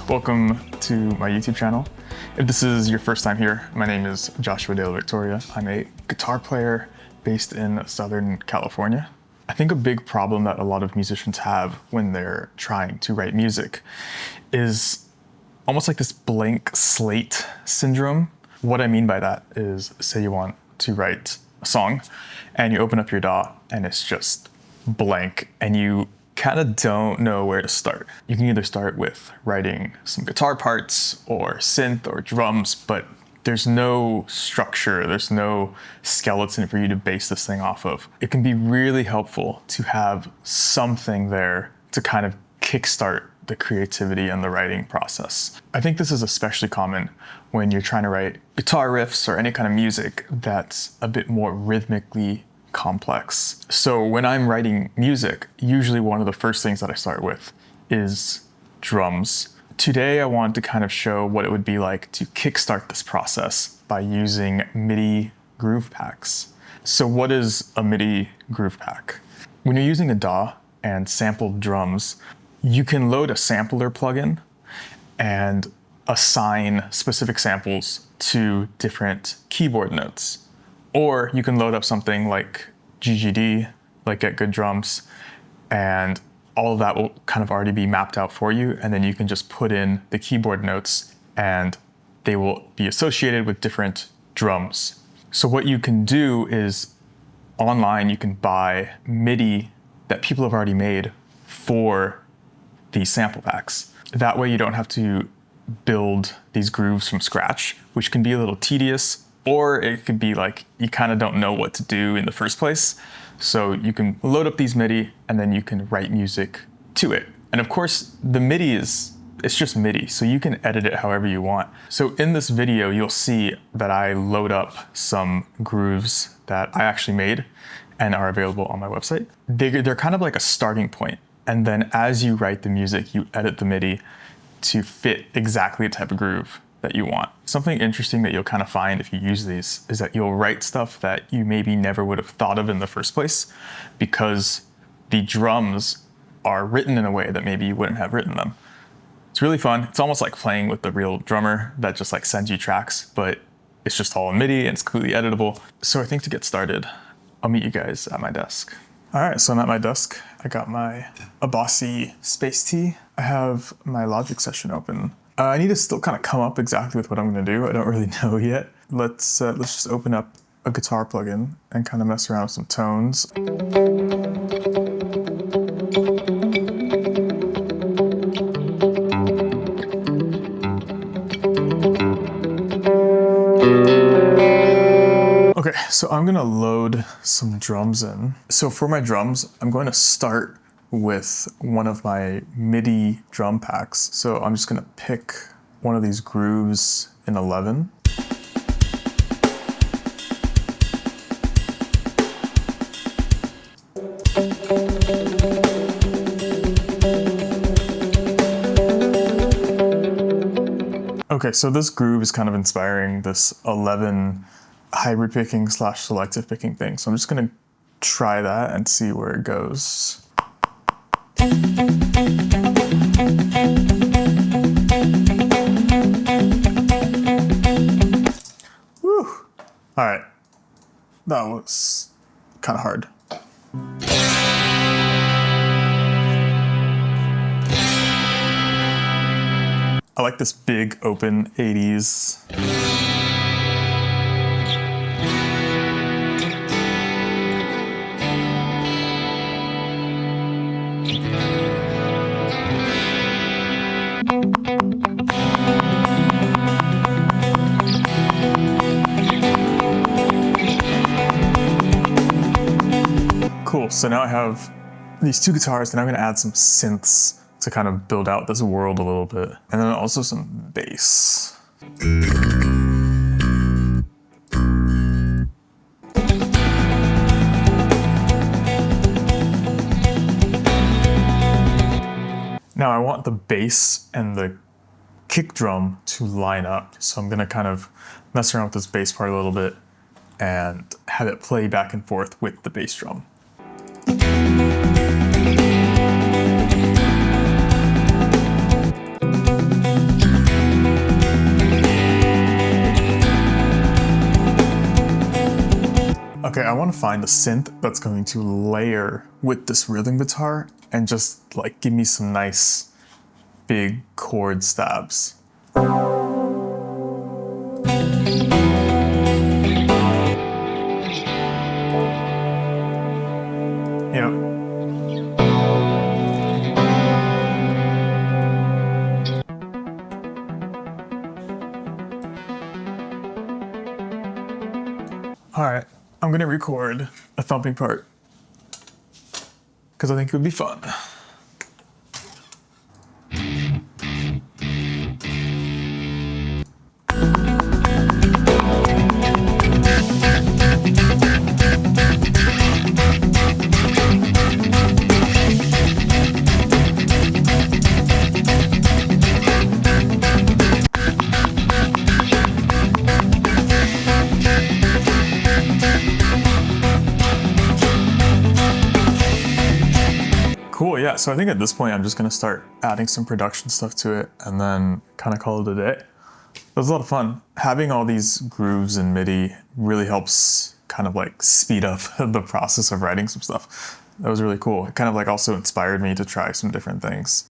Welcome to my YouTube channel. If this is your first time here, my name is Joshua De La Victoria. I'm a guitar player based in Southern California. I think a big problem that a lot of musicians have when they're trying to write music is almost like this blank slate syndrome. What I mean by that is, say you want to write a song and you open up your DAW and it's just blank and you kind of don't know where to start. You can either start with writing some guitar parts or synth or drums, but there's no structure, there's no skeleton for you to base this thing off of. It can be really helpful to have something there to kind of kickstart the creativity and the writing process. I think this is especially common when you're trying to write guitar riffs or any kind of music that's a bit more rhythmically complex. So when I'm writing music, usually one of the first things that I start with is drums. Today I want to kind of show what it would be like to kickstart this process by using MIDI groove packs. So what is a MIDI groove pack? When you're using a DAW and sampled drums, you can load a sampler plugin and assign specific samples to different keyboard notes. Or you can load up something like GGD, like Get Good Drums, and all of that will kind of already be mapped out for you. And then you can just put in the keyboard notes and they will be associated with different drums. So what you can do is online, you can buy MIDI that people have already made for these sample packs. That way you don't have to build these grooves from scratch, which can be a little tedious, or it could be like you kind of don't know what to do in the first place. So you can load up these MIDI and then you can write music to it. And of course, the MIDI it's just MIDI, so you can edit it however you want. So in this video, you'll see that I load up some grooves that I actually made and are available on my website. They're kind of like a starting point. And then as you write the music, you edit the MIDI to fit exactly the type of groove that you want. Something interesting that you'll kind of find if you use these is that you'll write stuff that you maybe never would have thought of in the first place because the drums are written in a way that maybe you wouldn't have written them. It's really fun. It's almost like playing with the real drummer that just like sends you tracks, but it's just all in MIDI and it's completely editable. So I think to get started, I'll meet you guys at my desk. All right, so I'm at my desk. I got my Abasi Space T. I have my Logic session open. I need to still kind of come up exactly with what I'm gonna do. I don't really know yet. Let's just open up a guitar plugin and kind of mess around with some tones. Okay, so I'm gonna load some drums in. So for my drums, I'm going to start with one of my MIDI drum packs. So I'm just gonna pick one of these grooves in 11. Okay, so this groove is kind of inspiring this 11 hybrid picking / selective picking thing. So I'm just gonna try that and see where it goes. Woo! All right, that was kind of hard. I like this big open 80s. Cool, so now I have these two guitars, and I'm gonna add some synths to kind of build out this world a little bit. And then also some bass. Now I want the bass and the kick drum to line up. So I'm gonna kind of mess around with this bass part a little bit and have it play back and forth with the bass drum. Okay, I want to find a synth that's going to layer with this rhythm guitar and just like give me some nice big chord stabs. Yep. All right, I'm gonna record a thumping part because I think it would be fun. Cool, yeah, so I think at this point I'm just gonna start adding some production stuff to it and then kind of call it a day. It was a lot of fun. Having all these grooves in MIDI really helps kind of like speed up the process of writing some stuff. That was really cool. It kind of like also inspired me to try some different things.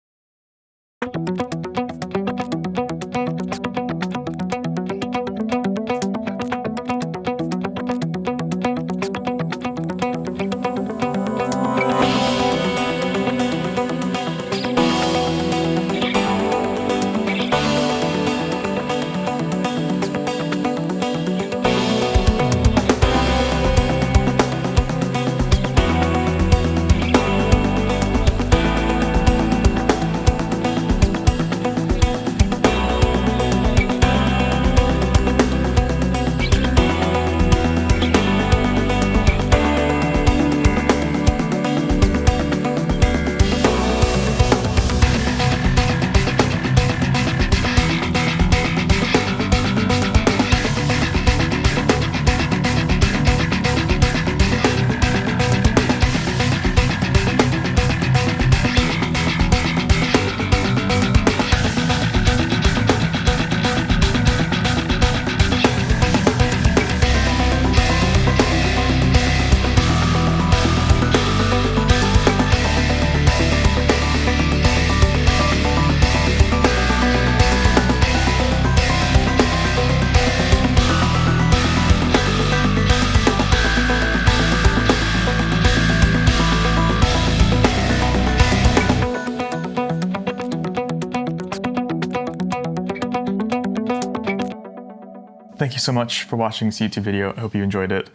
Thank you so much for watching this YouTube video. I hope you enjoyed it.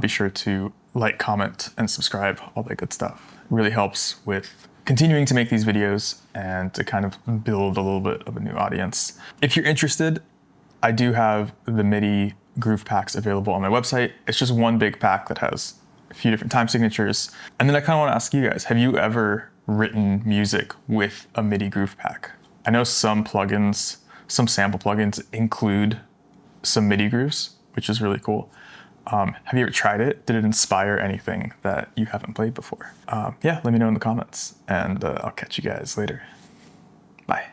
Be sure to like, comment, and subscribe, all that good stuff. It really helps with continuing to make these videos and to kind of build a little bit of a new audience. If you're interested, I do have the MIDI groove packs available on my website. It's just one big pack that has a few different time signatures. And then I kind of want to ask you guys, have you ever written music with a MIDI groove pack? I know some plugins, some sample plugins include some MIDI grooves, which is really cool. Have you ever tried it? Did it inspire anything that you haven't played before? Yeah, let me know in the comments, and I'll catch you guys later. Bye.